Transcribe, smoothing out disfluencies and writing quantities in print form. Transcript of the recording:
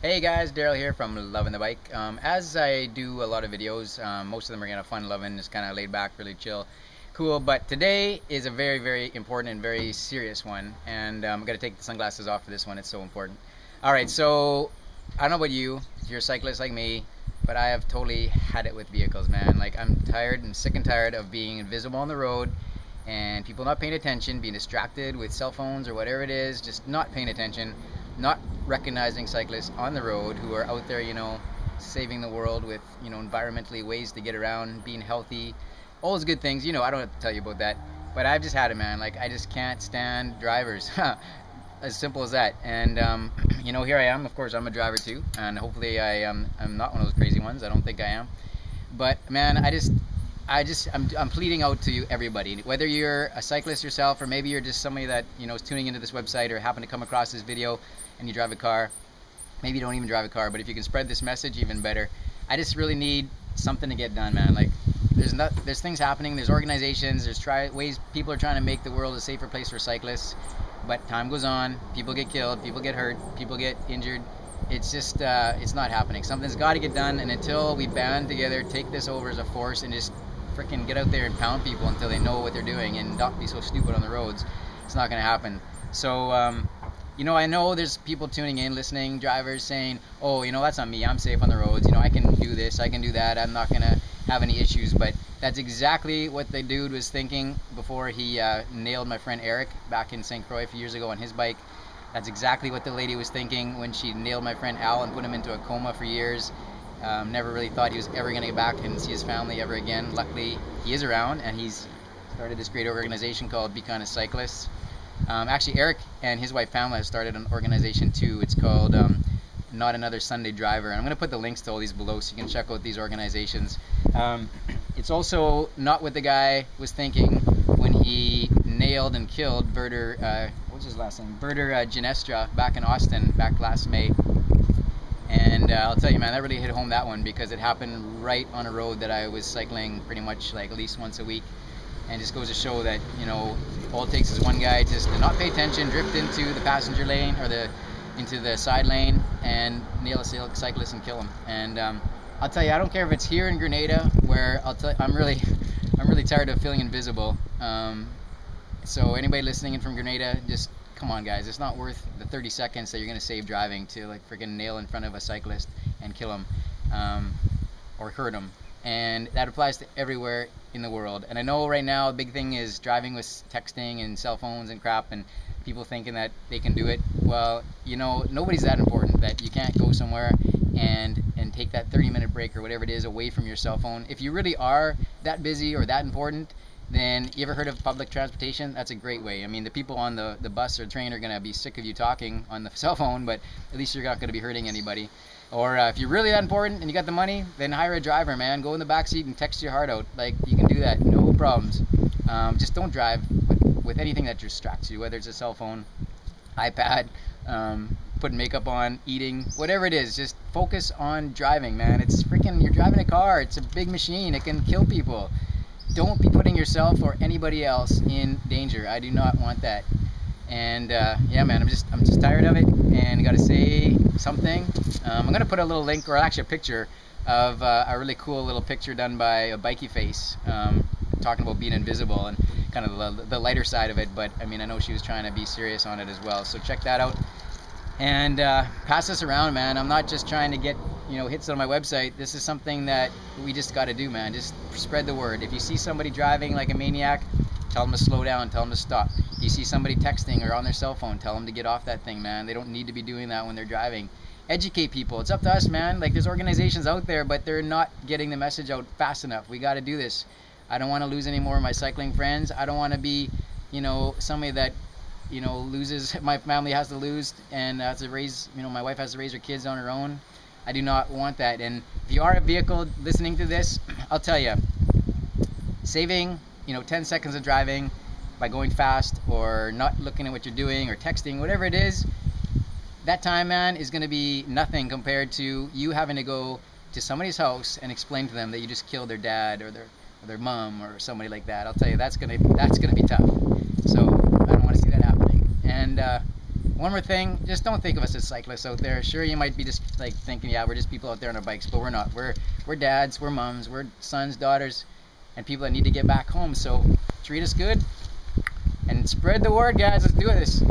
Hey guys, Daryl here from Loving the Bike. As I do a lot of videos, most of them are kind of fun loving, just kind of laid back, really chill, cool. But today is a very, very important and very serious one, and I'm gonna take the sunglasses off for this one. It's so important. All right, so I don't know about you, if you're a cyclist like me, but I have totally had it with vehicles, man. Like I'm tired and sick and tired of being invisible on the road and people not paying attention, being distracted with cell phones or whatever it is, just not paying attention, not recognizing cyclists on the road who are out there, saving the world with, environmentally ways to get around, being healthy, all those good things. I don't have to tell you about that, but I've just had it, man. Like I just can't stand drivers. As simple as that. And here I am. Of course, I'm a driver too, and hopefully I'm not one of those crazy ones. I don't think I am. But man, I'm pleading out to you, everybody, whether you're a cyclist yourself or maybe you're just somebody that is tuning into this website or happen to come across this video and you drive a car. Maybe you don't even drive a car, but if you can spread this message, even better. I just really need something to get done, man. Like there's things happening, there's organizations, there's ways people are trying to make the world a safer place for cyclists, but time goes on, people get killed, people get hurt, people get injured. It's just it's not happening. Something's got to get done, and until we band together, take this over as a force, and just freaking get out there and pound people until they know what they're doing and not be so stupid on the roads, it's not going to happen. So I know there's people tuning in, listening, drivers saying, oh, that's not me, I'm safe on the roads, I can do this, I can do that, I'm not going to have any issues. But that's exactly what the dude was thinking before he nailed my friend Eric back in St. Croix a few years ago on his bike. That's exactly what the lady was thinking when she nailed my friend Al and put him into a coma for years. Never really thought he was ever going to get back and see his family ever again. Luckily, he is around, and he's started this great organization called Be Kind of Cyclists. Actually, Eric and his wife Pamela have started an organization too. It's called Not Another Sunday Driver. And I'm going to put the links to all these below so you can check out these organizations. It's also not what the guy was thinking when he nailed and killed Werder, what's his last name? Werder Ginestra back in Austin back last May. And I'll tell you, man, that really hit home, that one, because it happened right on a road that I was cycling pretty much like at least once a week. And just goes to show that, all it takes is one guy just to not pay attention, drift into the passenger lane or into the side lane and nail a cyclist and kill him. And I'll tell you, I don't care if it's here in Grenada, where I'm really tired of feeling invisible. So anybody listening in from Grenada, just come on, guys. It's not worth the 30 seconds that you're gonna save driving to like freaking nail in front of a cyclist and kill him or hurt him. And that applies to everywhere in the world. And I know right now the big thing is driving with texting and cell phones and crap, and people thinking that they can do it. Well, nobody's that important that you can't go somewhere and take that 30-minute break or whatever it is away from your cell phone. If you really are that busy or that important, then you ever heard of public transportation? That's a great way. I mean, the people on the bus or train are going to be sick of you talking on the cell phone, but at least you're not going to be hurting anybody. Or if you're really that important and you got the money, then hire a driver, man. Go in the back seat and text your heart out. Like, you can do that, no problems. Just don't drive with anything that distracts you, whether it's a cell phone, iPad, putting makeup on, eating, whatever it is. Just focus on driving, man. It's freaking, you're driving a car. It's a big machine. It can kill people. Don't be putting yourself or anybody else in danger. I do not want that. And yeah, man, I'm just tired of it, and got to say something. I'm gonna put a little link, or actually a picture of a really cool little picture done by a Bikey Face, talking about being invisible and kind of the lighter side of it. But I mean, I know she was trying to be serious on it as well. So check that out and pass this around, man. I'm not just trying to get hits on my website. This is something that we just got to do, man. Just spread the word. If you see somebody driving like a maniac, tell them to slow down, tell them to stop. If you see somebody texting or on their cell phone, tell them to get off that thing, man. They don't need to be doing that when they're driving. Educate people. It's up to us, man. Like, there's organizations out there, but they're not getting the message out fast enough. We got to do this. I don't want to lose any more of my cycling friends. I don't want to be, somebody that, loses, my family has to lose and has to raise, my wife has to raise her kids on her own. I do not want that. And if you are a vehicle listening to this, I'll tell you, saving 10 seconds of driving by going fast or not looking at what you're doing or texting, whatever it is, that time, man, is going to be nothing compared to you having to go to somebody's house and explain to them that you just killed their dad or their mom or somebody like that. I'll tell you, that's gonna be tough. So I don't want to see that happening. And one more thing, just don't think of us as cyclists out there. Sure, you might be just like thinking, yeah, we're just people out there on our bikes, but we're not. We're dads, we're moms, we're sons, daughters, and people that need to get back home. So treat us good and spread the word, guys. Let's do this.